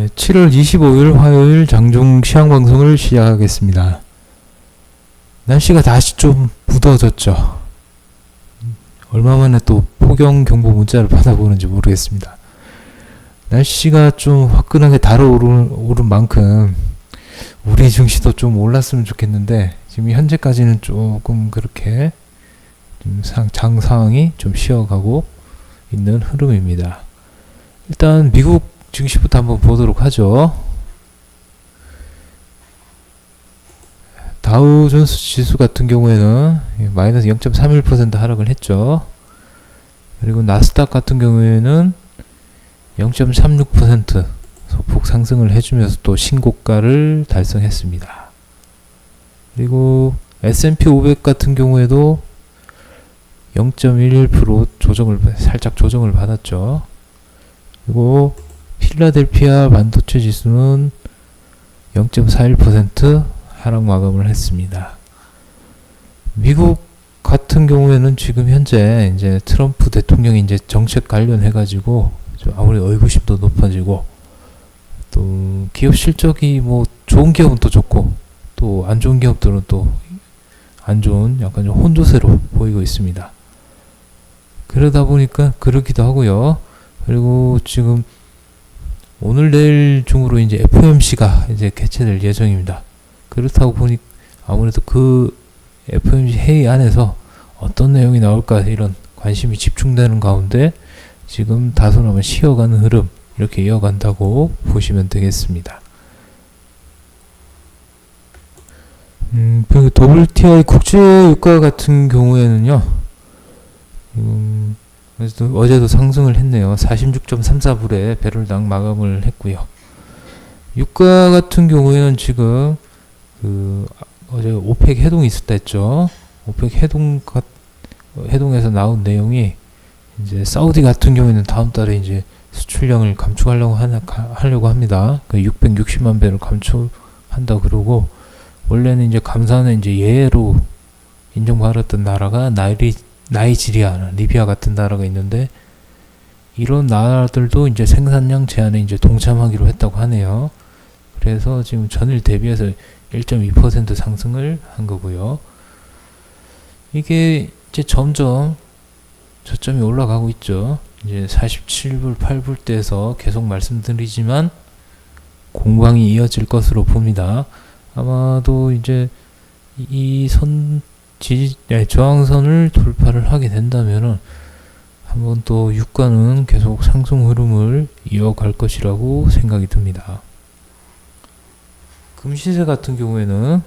7월 25일 화요일 장중 시황방송을 시작하겠습니다. 날씨가 다시 좀 무더워졌죠. 얼마 만에 또 폭염경보 문자를 받아보는지 모르겠습니다. 날씨가 좀 화끈하게 달아오른 만큼 우리 증시도 좀 올랐으면 좋겠는데 지금 현재까지는 조금 그렇게 좀 장 상황이 좀 쉬어가고 있는 흐름입니다. 일단 미국 증시부터 한번 보도록 하죠. 다우존스 지수 같은 경우에는 마이너스 0.31% 하락을 했죠. 그리고 나스닥 같은 경우에는 0.36% 소폭 상승을 해주면서 또 신고가를 달성했습니다. 그리고 S&P 500 같은 경우에도 0.11% 살짝 조정을 받았죠. 그리고 필라델피아 반도체 지수는 0.41% 하락 마감을 했습니다. 미국 같은 경우에는 지금 현재 이제 트럼프 대통령이 이제 정책 관련해가지고 아무리 의구심도 높아지고 또 기업 실적이 뭐 좋은 기업은 또 좋고 또 안 좋은 기업들은 또 안 좋은 약간 좀 혼조세로 보이고 있습니다. 그러다 보니까 그러기도 하고요. 그리고 지금 오늘 내일 중으로 이제 FOMC가 이제 개최될 예정입니다. 그렇다고 보니 아무래도 그 FOMC 회의 안에서 어떤 내용이 나올까 이런 관심이 집중되는 가운데 지금 다소나마 쉬어가는 흐름 이렇게 이어간다고 보시면 되겠습니다. 그 WTI 국제 유가 같은 경우에는요. 어제도 상승을 했네요. 46.34불에 배럴당 마감을 했고요. 유가 같은 경우에는 지금 어제 오펙 해동이 있었다 했죠. 오펙 해동에서 나온 내용이 이제 사우디 같은 경우에는 다음 달에 이제 수출량을 감축하려고 합니다. 그 660만 배를 감축한다 그러고 원래는 이제 감산은 이제 예외로 인정받았던 나라가 나이지리아, 리비아 같은 나라가 있는데 이런 나라들도 이제 생산량 제한에 이제 동참하기로 했다고 하네요. 그래서 지금 전일 대비해서 1.2% 상승을 한 거고요. 이게 이제 점점 저점이 올라가고 있죠. 이제 47불, 8불대에서 계속 말씀드리지만 공방이 이어질 것으로 봅니다. 아마도 이제 이 저항선을 돌파를 하게 된다면은 한번 또 유가는 계속 상승 흐름을 이어갈 것이라고 생각이 듭니다. 금시세 같은 경우에는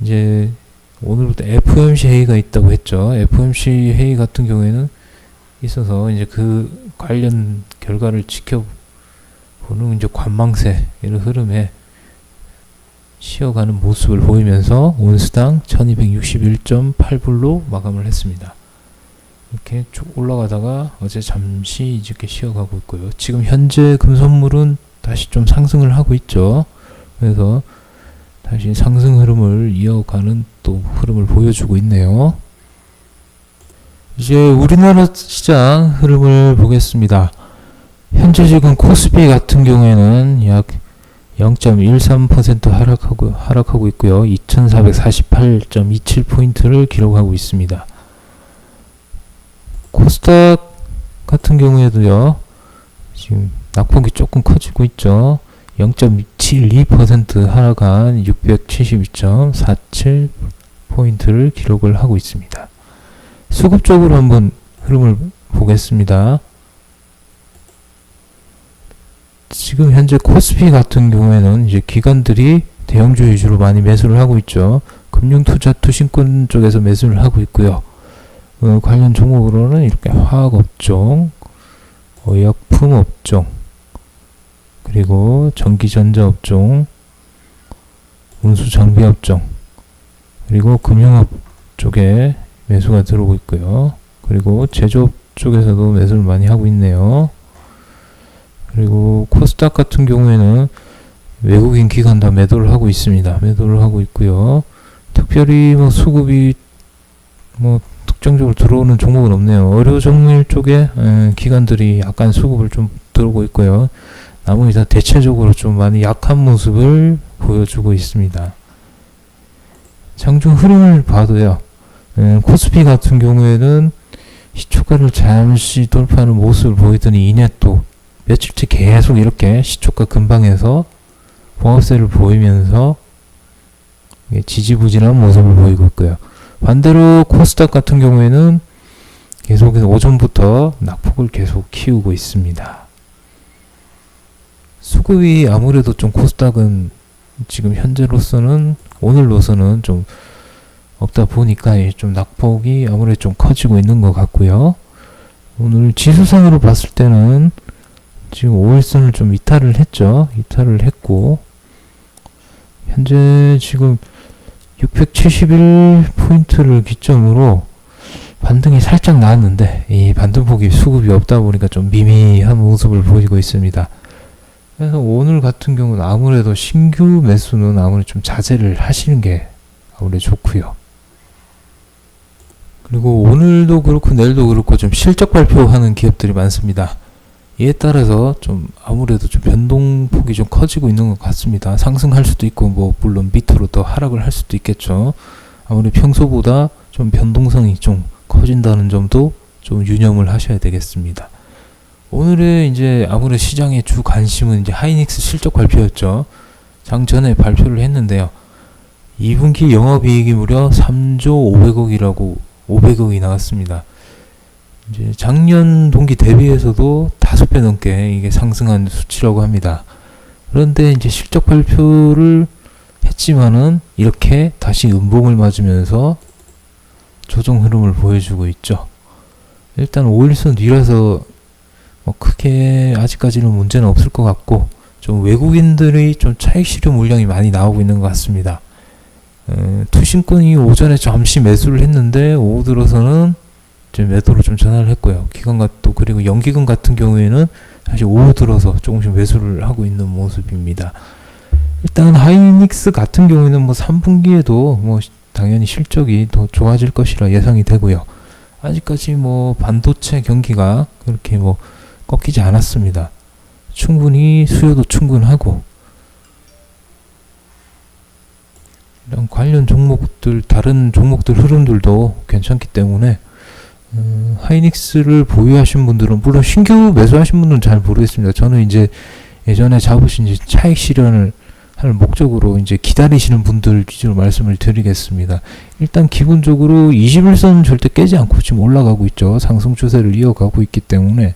이제 오늘부터 FOMC 회의가 있다고 했죠. FOMC 회의 같은 경우에는 있어서 이제 그 관련 결과를 지켜보는 이제 관망세 이런 흐름에 쉬어가는 모습을 보이면서 온스당 1261.8불로 마감을 했습니다. 이렇게 쭉 올라가다가 어제 잠시 이렇게 쉬어가고 있고요. 지금 현재 금선물은 다시 좀 상승을 하고 있죠. 그래서 다시 상승 흐름을 이어가는 또 흐름을 보여주고 있네요. 이제 우리나라 시장 흐름을 보겠습니다. 현재 지금 코스피 같은 경우에는 약 0.13% 하락하고 있고요. 2448.27포인트를 기록하고 있습니다. 코스닥 같은 경우에도요. 지금 낙폭이 조금 커지고 있죠. 0.72% 하락한 672.47포인트를 기록을 하고 있습니다. 수급적으로 한번 흐름을 보겠습니다. 지금 현재 코스피 같은 경우에는 이제 기관들이 대형주 위주로 많이 매수를 하고 있죠. 금융투자 투신권 쪽에서 매수를 하고 있고요. 관련 종목으로는 이렇게 화학업종, 의약품업종, 그리고 전기전자업종, 운수장비업종, 그리고 금융업 쪽에 매수가 들어오고 있고요. 그리고 제조업 쪽에서도 매수를 많이 하고 있네요. 그리고 코스닥 같은 경우에는 외국인 기관 다 매도를 하고 있습니다. 매도를 하고 있고요. 특별히 뭐 수급이 뭐 특정적으로 들어오는 종목은 없네요. 의료 정밀 쪽에 기관들이 약간 수급을 좀 들어오고 있고요. 나머지 다 대체적으로 좀 많이 약한 모습을 보여주고 있습니다. 장중 흐름을 봐도요, 코스피 같은 경우에는 시초가를 잠시 돌파하는 모습을 보이더니 이내 또 며칠째 계속 이렇게 시초가 근방에서 봉합세를 보이면서 지지부진한 모습을 보이고 있고요. 반대로 코스닥 같은 경우에는 계속해서 오전부터 낙폭을 계속 키우고 있습니다. 수급이 아무래도 좀 코스닥은 지금 현재로서는 오늘로서는 좀 없다 보니까 좀 낙폭이 아무래도 좀 커지고 있는 것 같고요. 오늘 지수상으로 봤을 때는 지금 5일선을 좀 이탈을 했죠. 이탈을 했고 현재 지금 671포인트를 기점으로 반등이 살짝 나왔는데 이 반등폭이 수급이 없다 보니까 좀 미미한 모습을 보이고 있습니다. 그래서 오늘 같은 경우는 아무래도 신규 매수는 아무래도 좀 자제를 하시는 게 아무래도 좋고요. 그리고 오늘도 그렇고 내일도 그렇고 좀 실적 발표하는 기업들이 많습니다. 이에 따라서 좀 아무래도 좀 변동폭이 좀 커지고 있는 것 같습니다. 상승할 수도 있고 뭐 물론 밑으로 더 하락을 할 수도 있겠죠. 아무래도 평소보다 좀 변동성이 좀 커진다는 점도 좀 유념을 하셔야 되겠습니다. 오늘의 이제 아무래도 시장의 주 관심은 이제 하이닉스 실적 발표였죠. 장 전에 발표를 했는데요. 2분기 영업이익이 무려 3조 500억이라고 500억이 나왔습니다. 이제 작년 동기 대비해서도 5배 넘게 이게 상승한 수치라고 합니다. 그런데 이제 실적 발표를 했지만은 이렇게 다시 음봉을 맞으면서 조정 흐름을 보여주고 있죠. 일단 5일선 뒤라서 뭐 크게 아직까지는 문제는 없을 것 같고 좀 외국인들의 좀 차익 실현 물량이 많이 나오고 있는 것 같습니다. 투신권이 오전에 잠시 매수를 했는데 오후 들어서는 이제 매도로 좀 전환을 했고요. 기관과 또 그리고 연기금 같은 경우에는 사실 오후 들어서 조금씩 매수를 하고 있는 모습입니다. 일단 하이닉스 같은 경우에는 뭐 3분기에도 뭐 당연히 실적이 더 좋아질 것이라 예상이 되고요. 아직까지 뭐 반도체 경기가 그렇게 뭐 꺾이지 않았습니다. 충분히 수요도 충분하고 이런 관련 종목들 다른 종목들 흐름들도 괜찮기 때문에 하이닉스를 보유하신 분들은 물론 신규 매수하신 분들은 잘 모르겠습니다. 저는 이제 예전에 잡으신 이제 차익 실현을 할 목적으로 이제 기다리시는 분들 기준으로 말씀을 드리겠습니다. 일단 기본적으로 21선 절대 깨지 않고 지금 올라가고 있죠. 상승 추세를 이어가고 있기 때문에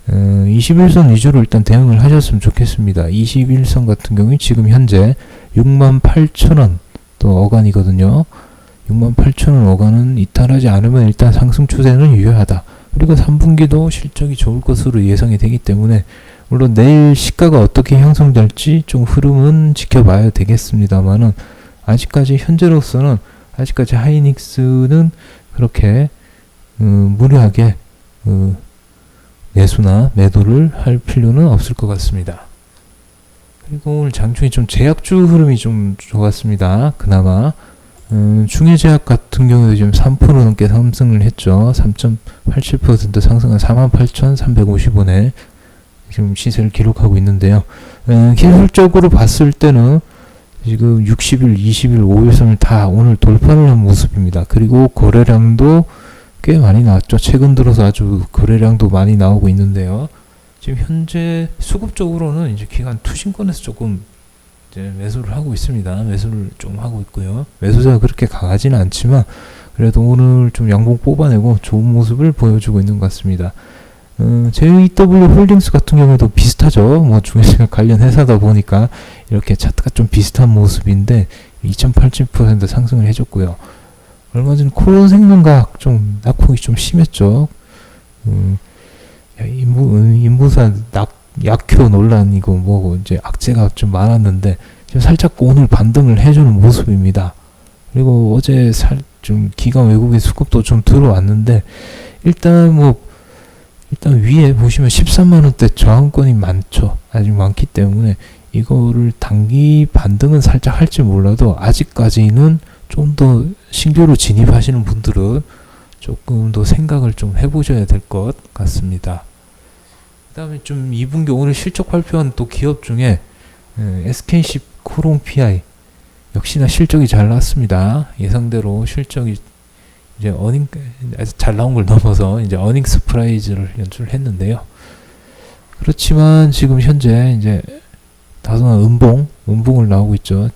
21선 위주로 일단 대응을 하셨으면 좋겠습니다. 21선 같은 경우에 지금 현재 68,000원 또 어간이거든요. 68,000원 어간은 이탈하지 않으면 일단 상승 추세는 유효하다. 그리고 3분기도 실적이 좋을 것으로 예상이 되기 때문에 물론 내일 시가가 어떻게 형성될지 좀 흐름은 지켜봐야 되겠습니다만은 아직까지 현재로서는 아직까지 하이닉스는 그렇게 무리하게 매수나 매도를 할 필요는 없을 것 같습니다. 그리고 오늘 장중에 좀 제약주 흐름이 좀 좋았습니다. 그나마 중해제약 같은 경우도 지금 3% 넘게 상승을 했죠. 3.87% 상승한 48,350원에 지금 시세를 기록하고 있는데요. 기술적으로 봤을 때는 지금 60일, 20일, 5일선을 다 오늘 돌파를 한 모습입니다. 그리고 거래량도 꽤 많이 나왔죠. 최근 들어서 아주 거래량도 많이 나오고 있는데요. 지금 현재 수급적으로는 이제 기관 투신권에서 조금 이제 매수를 하고 있습니다. 매수를 좀 하고 있고요. 매수자가 그렇게 강하지는 않지만 그래도 오늘 좀 양봉 뽑아내고 좋은 모습을 보여주고 있는 것 같습니다. JW 홀딩스 같은 경우에도 비슷하죠. 뭐 중에서 관련 회사다 보니까 이렇게 차트가 좀 비슷한 모습인데 2.87% 상승을 해줬고요. 얼마 전 코로생명과학 좀 낙폭이 좀 심했죠. 인부사 약효 논란이고 뭐고 이제 악재가 좀 많았는데 지금 살짝 오늘 반등을 해주는 모습입니다. 그리고 어제 좀 기관 외국인 수급도 좀 들어왔는데 일단 위에 보시면 13만원대 저항권이 많죠. 아직 많기 때문에 이거를 단기 반등은 살짝 할지 몰라도 아직까지는 좀 더 신규로 진입하시는 분들은 조금 더 생각을 좀 해보셔야 될 것 같습니다. 그다음에 좀 2분기 오늘 실적 발표한 또 기업 중에 SK 코롱PI 역시나 실적이 잘 나왔습니다. 예상대로 실적이 이제 어닝 잘 나온 걸 넘어서 이제 어닝 서프라이즈를 연출했는데요. 그렇지만 지금 현재 이제 다소한 음봉을 나오고 있죠.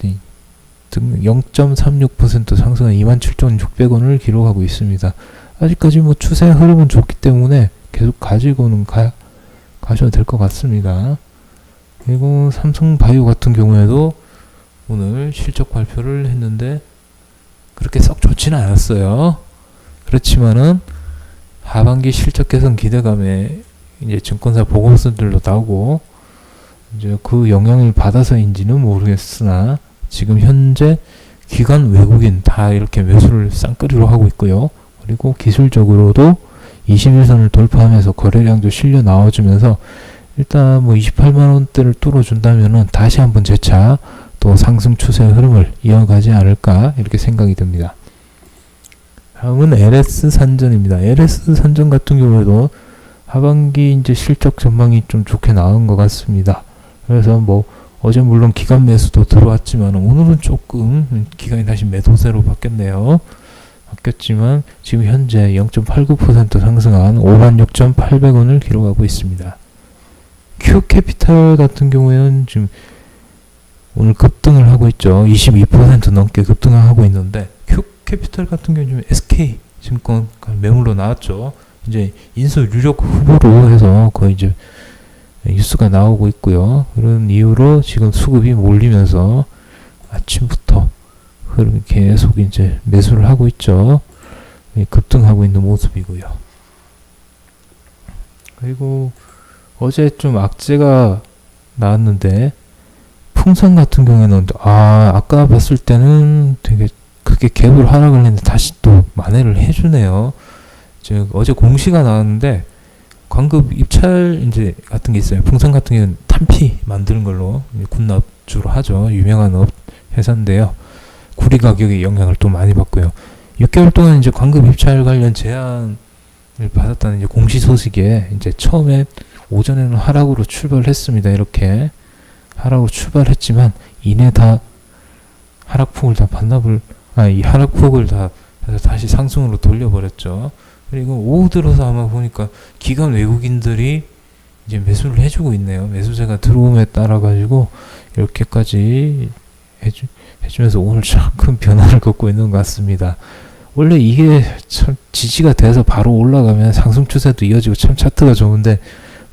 0.36% 상승한 27,600원을 기록하고 있습니다. 아직까지 뭐 추세 흐름은 좋기 때문에 계속 가지고는 가셔도 될 것 같습니다. 그리고 삼성바이오 같은 경우에도 오늘 실적 발표를 했는데 그렇게 썩 좋지는 않았어요. 그렇지만은 하반기 실적 개선 기대감에 이제 증권사 보고서들도 나오고 이제 그 영향을 받아서인지는 모르겠으나 지금 현재 기관 외국인 다 이렇게 매수를 쌍끌이로 하고 있고요. 그리고 기술적으로도 21선을 돌파하면서 거래량도 실려 나와주면서 일단 뭐 28만원대를 뚫어준다면은 다시 한번 재차 또 상승 추세 흐름을 이어가지 않을까 이렇게 생각이 듭니다. 다음은 LS 산전입니다. LS 산전 같은 경우에도 하반기 이제 실적 전망이 좀 좋게 나온 것 같습니다. 그래서 뭐 어제 물론 기관 매수도 들어왔지만 오늘은 조금 기관이 다시 매도세로 바뀌었지만 지금 현재 0.89% 상승한 56,800원을 기록하고 있습니다. Q캐피탈 같은 경우에는 지금 오늘 급등을 하고 있죠. 22% 넘게 급등을 하고 있는데 Q캐피탈 같은 경우는 지금 SK증권 매물로 나왔죠. 이제 인수 유력 후보로 해서 거의 이제 뉴스가 나오고 있고요. 그런 이유로 지금 수급이 몰리면서 아침부터 흐름이 계속 이제 매수를 하고 있죠. 급등하고 있는 모습이고요. 그리고 어제 좀 악재가 나왔는데 풍선 같은 경우에는 아까 봤을 때는 되게 크게 갭을 하락을 했는데 다시 또 만회를 해주네요. 즉 어제 공시가 나왔는데 광급 입찰 이제 같은 게 있어요. 풍선 같은 경우는 탄피 만드는 걸로 군납 주로 하죠. 유명한 회사인데요. 구리 가격의 영향을 또 많이 받고요. 6개월 동안 이제 광급 입찰 관련 제한을 받았다는 이제 공시 소식에 이제 처음에 오전에는 하락으로 출발했습니다. 이렇게 하락으로 출발했지만 이내 다 하락폭을 다 이 하락폭을 다 다시 상승으로 돌려버렸죠. 그리고 오후 들어서 아마 보니까 기관 외국인들이 이제 매수를 해주고 있네요. 매수세가 들어옴에 따라 가지고 이렇게까지 해주면서 오늘 참 큰 변화를 겪고 있는 것 같습니다. 원래 이게 참 지지가 돼서 바로 올라가면 상승 추세도 이어지고 참 차트가 좋은데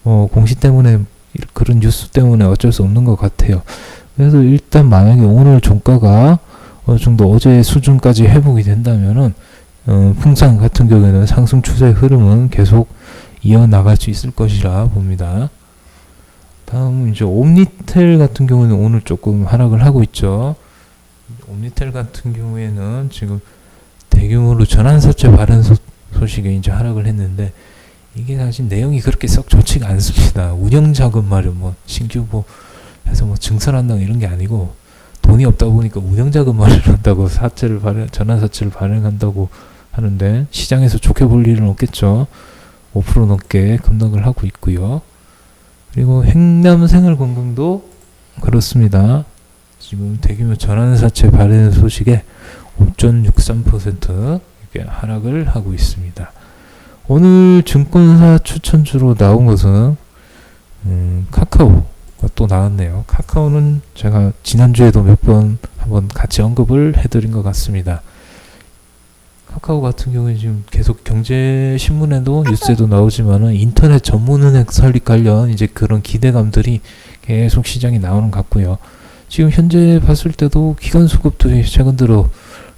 공시 때문에 그런 뉴스 때문에 어쩔 수 없는 것 같아요. 그래서 일단 만약에 오늘 종가가 어느 정도 어제의 수준까지 회복이 된다면은 풍산 같은 경우에는 상승 추세 흐름은 계속 이어나갈 수 있을 것이라 봅니다. 다음 이제 옴니텔 같은 경우는 오늘 조금 하락을 하고 있죠. 옴니텔 같은 경우에는 지금 대규모로 전환사채 발행 소식에 이제 하락을 했는데 이게 사실 내용이 그렇게 썩 좋지가 않습니다. 운영자금 마련 신규 해서 증설한다고 이런 게 아니고 돈이 없다 보니까 운영자금 마련한다고 전환사채를 발행한다고 하는데 시장에서 좋게 볼 일은 없겠죠. 5% 넘게 급락을 하고 있고요. 그리고 행남생활건강도 그렇습니다. 지금 대규모 전환사채 발행 소식에 5.63% 이렇게 하락을 하고 있습니다. 오늘 증권사 추천주로 나온 것은 카카오가 또 나왔네요. 카카오는 제가 지난주에도 한번 같이 언급을 해드린 것 같습니다. 카카오 같은 경우에 지금 계속 경제신문에도 뉴스에도 나오지만은 인터넷 전문은행 설립 관련 이제 그런 기대감들이 계속 시장에 나오는 것 같고요. 지금 현재 봤을 때도 기관 수급들이 최근 들어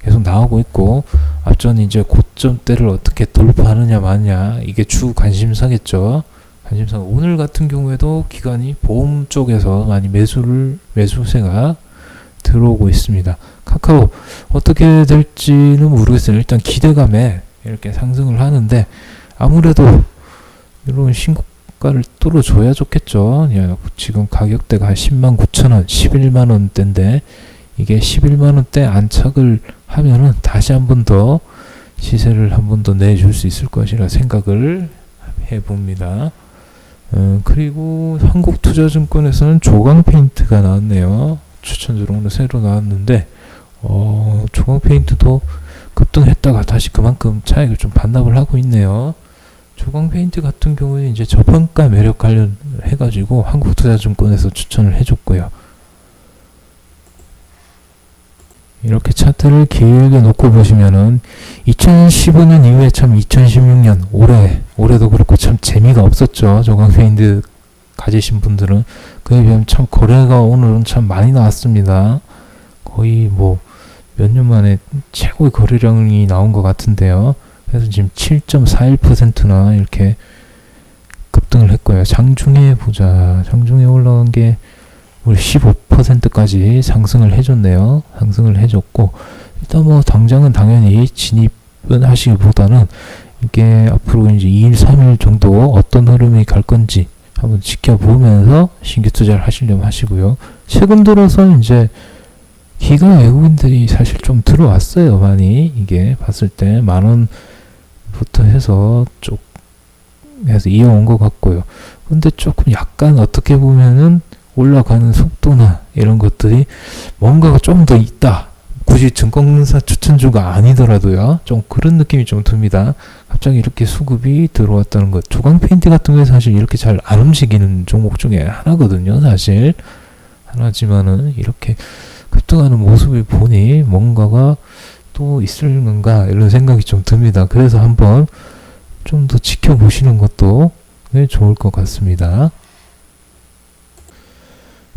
계속 나오고 있고 앞전 이제 고점대를 어떻게 돌파하느냐 마느냐 이게 주 관심사겠죠. 관심사. 오늘 같은 경우에도 기관이 보험 쪽에서 많이 매수세가 들어오고 있습니다. 카카오 어떻게 될지는 모르겠어요. 일단 기대감에 이렇게 상승을 하는데 아무래도 이런 신고가를 뚫어줘야 좋겠죠. 지금 가격대가 한 109,000원, 11만원대인데 이게 11만원대 안착을 하면은 다시 한 번 더 시세를 한 번 더 내줄 수 있을 것이라 생각을 해봅니다. 그리고 한국투자증권에서는 조강페인트가 나왔네요. 추천주로 새로 나왔는데 조강페인트도 급등했다가 다시 그만큼 차익을 좀 반납을 하고 있네요. 조강페인트 같은 경우는 이제 저평가 매력 관련해가지고 한국투자증권에서 추천을 해줬고요. 이렇게 차트를 길게 놓고 보시면은 2015년 이후에 참 2016년 올해도 그렇고 참 재미가 없었죠. 조강페인트 가지신 분들은. 그에 비하면 참 거래가 오늘은 참 많이 나왔습니다. 거의 뭐 몇 년 만에 최고의 거래량이 나온 것 같은데요. 그래서 지금 7.41%나 이렇게 급등을 했고요. 장중에 보자. 장중에 올라간 게 우리 15%까지 상승을 해줬네요. 상승을 해줬고, 일단 뭐 당장은 당연히 진입은 하시기보다는 이게 앞으로 이제 2일, 3일 정도 어떤 흐름이 갈 건지 한번 지켜보면서 신규 투자를 하시려면 하시고요. 최근 들어서 이제 기관 외국인들이 사실 좀 들어왔어요. 많이. 이게 봤을 때 10,000원부터 해서 쭉 해서 이어온 것 같고요. 근데 조금 약간 어떻게 보면은 올라가는 속도나 이런 것들이 뭔가가 좀 더 있다. 굳이 증권사 추천주가 아니더라도요. 좀 그런 느낌이 좀 듭니다. 갑자기 이렇게 수급이 들어왔다는 것. 조강페인트 같은 게 사실 이렇게 잘 안 움직이는 종목 중에 하나거든요. 사실. 하나지만은 이렇게 급등하는 모습을 보니 뭔가가 또 있을는가 이런 생각이 좀 듭니다. 그래서 한번 좀 더 지켜보시는 것도 좋을 것 같습니다.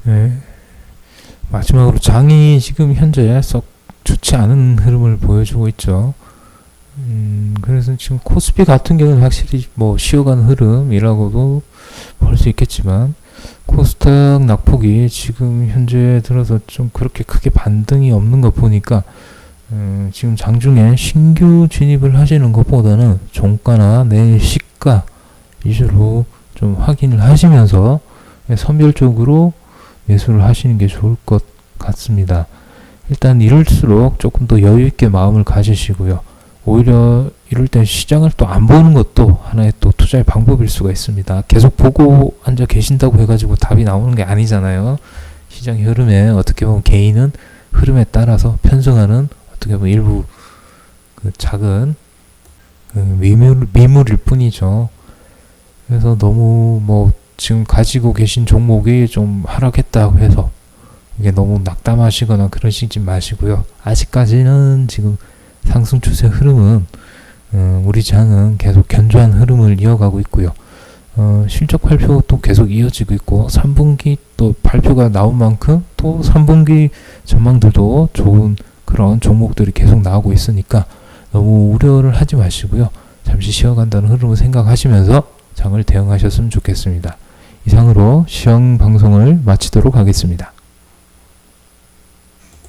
네. 마지막으로 장이 지금 현재 썩 좋지 않은 흐름을 보여주고 있죠. 그래서 지금 코스피 같은 경우는 확실히 뭐 쉬어가는 흐름이라고도 볼 수 있겠지만, 코스닥 낙폭이 지금 현재 들어서 좀 그렇게 크게 반등이 없는 거 보니까 지금 장중에 신규 진입을 하시는 것보다는 종가나 내일 시가 위주로 좀 확인을 하시면서 선별적으로 매수를 하시는 게 좋을 것 같습니다. 일단 이럴수록 조금 더 여유 있게 마음을 가지시고요. 오히려 이럴 때 시장을 또 안 보는 것도 하나의 또 투자의 방법일 수가 있습니다. 계속 보고 앉아 계신다고 해가지고 답이 나오는 게 아니잖아요. 시장의 흐름에 어떻게 보면 개인은 흐름에 따라서 편성하는 어떻게 보면 일부 그 작은 미물일 뿐이죠. 그래서 너무 뭐 지금 가지고 계신 종목이 좀 하락했다고 해서 이게 너무 낙담하시거나 그러시지 마시고요. 아직까지는 지금 상승 추세 흐름은 우리 장은 계속 견조한 흐름을 이어가고 있고요. 실적 발표도 계속 이어지고 있고 3분기 또 발표가 나온 만큼 또 3분기 전망들도 좋은 그런 종목들이 계속 나오고 있으니까 너무 우려를 하지 마시고요. 잠시 쉬어간다는 흐름을 생각하시면서 장을 대응하셨으면 좋겠습니다. 이상으로 시황 방송을 마치도록 하겠습니다.